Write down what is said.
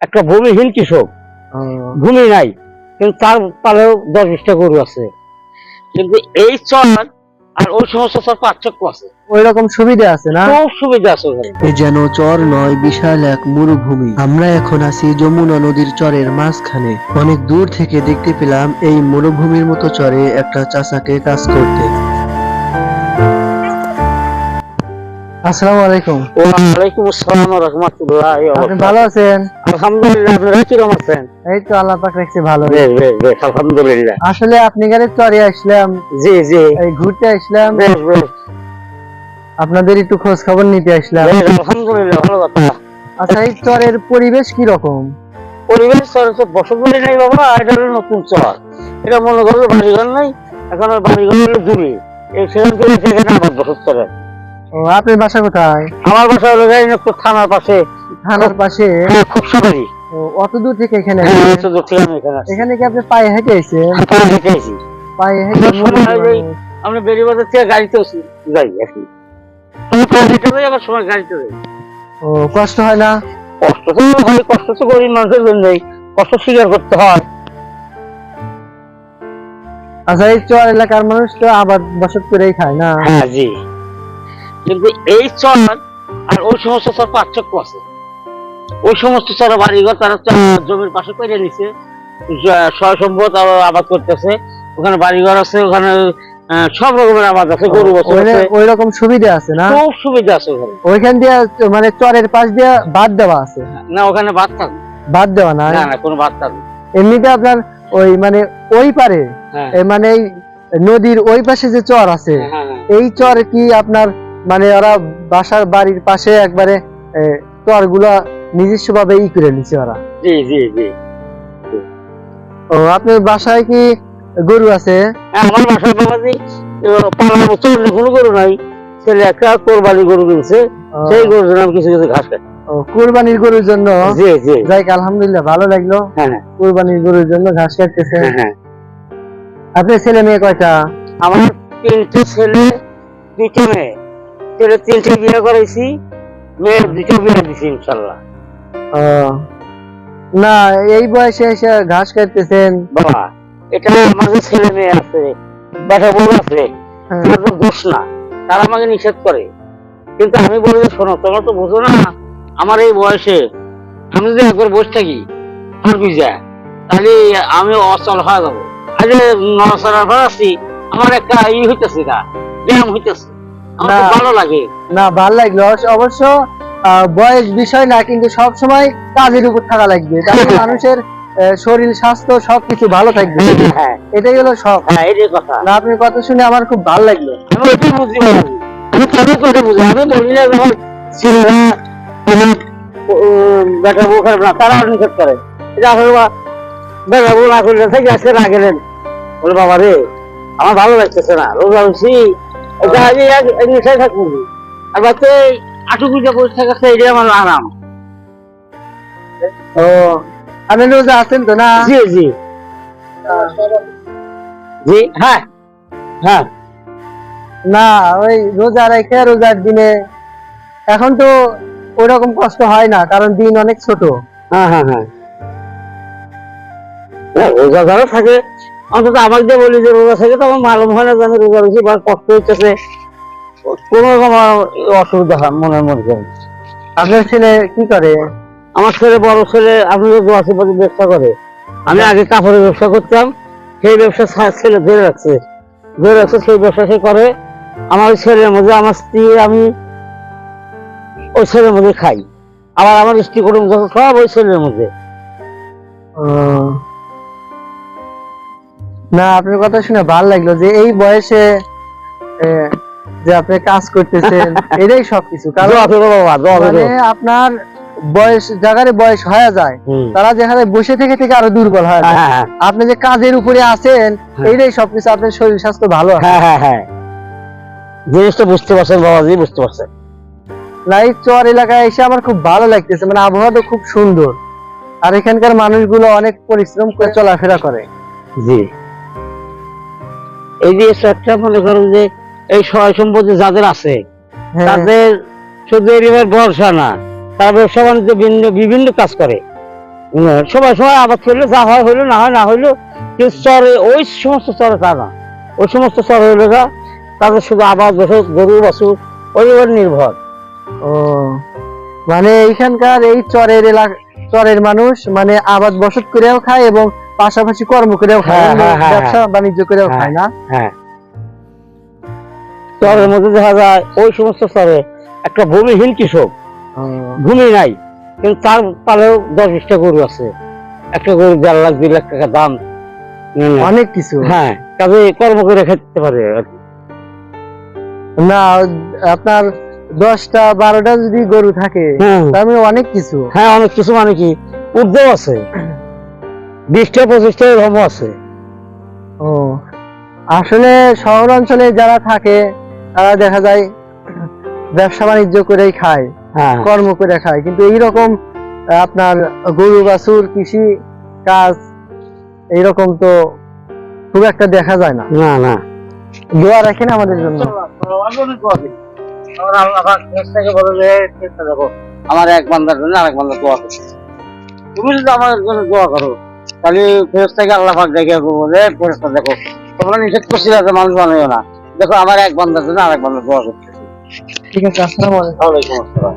একটা ভূমিহীন কৃষক, ভূমি নাই, কিন্তু তার পালেও 10-20টা গরু আছে। কিন্তু এই চর আর ওই সমস্ত চর পার্থক্য আছে, ওই রকম সুবিধা আছে না? খুব সুবিধা আছে ওখানে। এ যেন চর নয়, বিশাল এক মরুভূমি। আমরা এখন আছি যমুনা নদীর চরের মাঝখানে। অনেক দূর থেকে দেখতে পেলাম এই মরুভূমির মতো চরে একটা চাচাকে কাজ করতে। আসসালামু আলাইকুম। ওয়ালাইকুম আসসালাম ওয়া রাহমাতুল্লাহি ওয়া আপনি বারাকাতুহু। ভালো আছেন? আলহামদুলিল্লাহ, আপনারা কিরকম আছেন? এই তো আল্লাহ পাক রাখছে ভালো। বেশ বেশ বেশ, আলহামদুলিল্লাহ। আসলে আপনি গাড়ির চরে আসলাম, জি জি, এই ঘুরতে আসলাম, বেশ বেশ আপনাদের একটু খোঁজ খবর নিতে আসলাম। বেশ, আলহামদুলিল্লাহ, ভালো কথা। আচ্ছা, এই চরের পরিবেশ কি রকম? পরিবেশ চর তো বসতবাড়ি নাই বাবা, এটা হলো নতুন চর। এটা মনে করো বাড়িঘর নাই, এখন আর বাড়িঘর হলো দূরে, এই সেখান থেকে সেখানে আমার বসত করে। ও, আপনার বাসা কোথায়? আমার বাসা হলো গাইনপুর থানার পাশে, থানার পাশে? খুব সবারই। ও, অত দূর থেকে এখানে হ্যাঁ, আসলেন? এত দূর থেকে আমি এখানে আসছি। এখানে কি আপনি পায়ে হেঁটে এসেছেন? আমি হেঁটে আসি। পায়ে হেঁটে? আমার সময় হয় যে আমরা বেরিবাজার থেকে গাড়িতে যাই আর কি। আমি পায়ে হেঁটে যাই, আবার সময় গাড়িতে যাই। ও, কষ্ট হয় না? কষ্ট তো হয়, কষ্ট তো গরিব মানুষের জন্যই, কষ্ট স্বীকার করতে হয়। আচ্ছা, এই চর এলাকার মানুষ তো আবাদ বসত করেই খায় না? হ্যাঁ জি, কিন্তু এই চর আর ওই সমস্ত চর পার্থক্য আছে। ওই সমস্ত চর বাড়িঘর তারা জমির পাশে করে নিছে, সয় সম্পদ আবাদ করতেছে, ওখানে বাড়িঘর আছে, ওখানে সব রকমের আবাদ আছে, গরু আছে, ওই রকম সুবিধা আছে না? খুব সুবিধা আছে ওখানে। ওইখান দিয়ে মানে চরের পাশ দিয়ে বাদ দেওয়া আছে? না, ওখানে বাদ থাকবে বাদ দেওয়া না? না, না, কোনো বাদ থাকবে। এমনিতে আপনার ওই মানে ওই পারে, হ্যাঁ মানে এই নদীর ওই পাশে যে চর আছে, হ্যাঁ হ্যাঁ। এই চর কি আপনার মানে ওরা বাসার বাড়ির পাশে একবারে চর গুলা নিজস্ব ভাবে ই করে নিচ্ছে ওরা? জি জি জি। ও, আপনার বাসায় কি গরু আছে? আমার বাসায় বাবাজি পালার বছর কোনো গরু নাই, ছেলে একটা কোরবানি গরু কিনছে, সেই গরুর জন্য আমি কিছু কিছু ঘাস খাই। ও, কুরবানির গরুর জন্য? জি জি। যাই, আলহামদুলিল্লাহ, ভালো লাগলো। হ্যাঁ হ্যাঁ কুরবানির গরুর জন্য ঘাস কাটতেছে। হ্যাঁ হ্যাঁ। আপনার ছেলে মেয়ে কয়টা? আমার 3টে ছেলে, 2টা মেয়ে। ছেলে 3টে বিয়ে করাইছি, মেয়ে 2টা বিয়ে দিছি ইনশাল্লাহ। ও, না, এই বয়সে এসে ঘাস কাটতেছেন? বাবা, এটা আমার যে ছেলে মেয়ে আছে, বাসা বউ আছে, হ্যাঁ। আমার তো দোষ না, তারা আমাকে নিষেধ করে। কিন্তু আমি বলি যে শোনো, তোমরা তো বুঝো না, আমার এই বয়সে আমি যদি একবার বসে থাকি আর বুঝা, তাহলে আমি অচল হয়ে যাবো। আজ নড়াচড়ার পর আসছি, আমার একটা হইতেছে না, ব্যায়াম হইতেছে, আমার খুব ভালো লাগে। না, ভালো লাগলো অবশ্য। বয়স বিষয় না, কিন্তু সব সময় কাজের উপর থাকা লাগবে, তাহলে মানুষের শরীর স্বাস্থ্য সবকিছু ভালো থাকবে। হ্যাঁ এটাই হলো সব। হ্যাঁ, এটাই কথা। না, আপনার কথা শুনে আমার খুব ভালো লাগলো। আমি এটাই বুঝি না, আমি তাদের কথা বুঝি। আমি বলি না যখন ছেলেরা বেটা বউ খারাপ না, তারা নিষেধ করে, এটা আসলে বেটা বউ না করলে থেকে আজকে না গেলেন, বলে বাবা রে আমার ভালো লাগতেছে না, রোজা হচ্ছি, এটা নেশায় থাকবো। আর বাচ্চা আটু পুজো বসে থাকাচ্ছে, এটাই আমার আরাম। ও, আপনি রোজা আছেন তো না? জি জি জি। হ্যাঁ হ্যাঁ। না, ওই রোজা রেখে রোজার দিনে এখন তো ওরকম কষ্ট হয় না, কারণ দিন অনেক ছোট। হ্যাঁ হ্যাঁ হ্যাঁ। রোজা যারা থাকে, অন্তত আমাকে যে বলি যে রোজা থাকে, তো আমার মালুম হয় না যে আমি রোজা রয়েছি বা কষ্ট হইতেছে, কোনো রকম অসুবিধা হয় মনের মধ্যে। আপনার ছেলে কি করে? আমার ছেলে, বড় ছেলে আপনাদের আশেপাশে ব্যবসা করে। আমি আগে কাপড়ের ব্যবসা করতাম, সেই ব্যবসা ছেলে ধরে রাখছে, সেই ব্যবসা সে করে। আমার ওই ছেলের মধ্যে আমার স্ত্রী, আমি ওই ছেলের মধ্যে খাই, আবার আমার স্ত্রী কুটুম সব ওই ছেলের মধ্যে। ও, না, আপনার কথা শুনে ভালো লাগলো যে এই বয়সে যে আপনি কাজ করতেছেন, এটাই সবকিছু। কারণ মানে আপনার বয়স জায়গায় বয়স হয়ে যায়, তারা যেখানে বসে থেকে থেকে আরো দুর্বল হয় যায়। আপনি যে কাজের উপরে আছেন, এইটাই সবকিছু। আপনার শরীর স্বাস্থ্য ভালো আছে। হ্যাঁ হ্যাঁ হ্যাঁ, জিনিসটা বুঝতে পারছেন বাবাজি, বুঝতে পারছেন। না, এই চর এলাকায় এসে আমার খুব ভালো লাগতেছে, মানে আবহাওয়াটা খুব সুন্দর, আর এখানকার মানুষগুলো অনেক পরিশ্রম করে চলাফেরা করে। জি, এই যে একটা মনে করেন যে এই সয় সম্পত্তি যাদের আছে, তাদের শুধু এরিয়ার ভরসা না, তারা ব্যবসা বাণিজ্য বিভিন্ন কাজ করে। সবাই সবাই আবাদ করলে যা হয় হইলো, না হয় না হইলো। কিন্তু চরে ওই সমস্ত চরে তা না, ওই সমস্ত চর হইলো গা তাদের শুধু আবাদ বছর গরু বাছুর ওই উপর নির্ভর। ও মানে এইখানকার এই চরের মানুষ মানে আবাদ বসত করেও খায় এবং পাশাপাশি কর্ম করেও খায়, হ্যাঁ, হ্যাঁ, হ্যাঁ, ব্যবসা বাণিজ্য করেও হ্যাঁ। খায় না? হ্যাঁ, চরের মধ্যে দেখা যায় ওই সমস্ত চরে একটা ভূমিহীন কৃষক, ও, ভূমি নাই, কিন্তু তার পালেও 10-20টা গরু আছে, একটা গরু 1.5 লাখ 2 লাখ টাকা দাম। অনেক কিছু। হ্যাঁ, কাজে কর্ম করে খেতে পারে আর কি। না আপনার 10টা 12টা যদি গরু থাকে তার মানে অনেক কিছু। হ্যাঁ, অনেক কিছু, মানে কি উদ্যোগ আছে, 20টা 25টা এরকম আছে। ও আসলে শহর অঞ্চলে যারা থাকে তারা দেখা যায় ব্যবসা বাণিজ্য করেই খায়, হ্যাঁ, কর্ম করে খায়, কিন্তু এইরকম আপনার গরু বাছুর কৃষি কাজ এইরকম তো খুব একটা দেখা যায় না। না না, দোয়া রাখেন আমাদের জন্য। আমার এক বান্দার জন্য আরেক বান্দা দোয়া করছে। তুমি যদি আমার জন্য দোয়া করো তাহলে ফেরেশতাকে আল্লাহ পাক দেখে বলে, ফেরেশতা দেখো তোমরা নিষেধ করছিলে যে মানুষ বানাইও না, দেখো আমার এক বান্দার জন্য আরেক বান্দা দোয়া করছে। ঠিক আছে, আসসালামু আলাইকুম। ওয়ালাইকুম আসসালাম।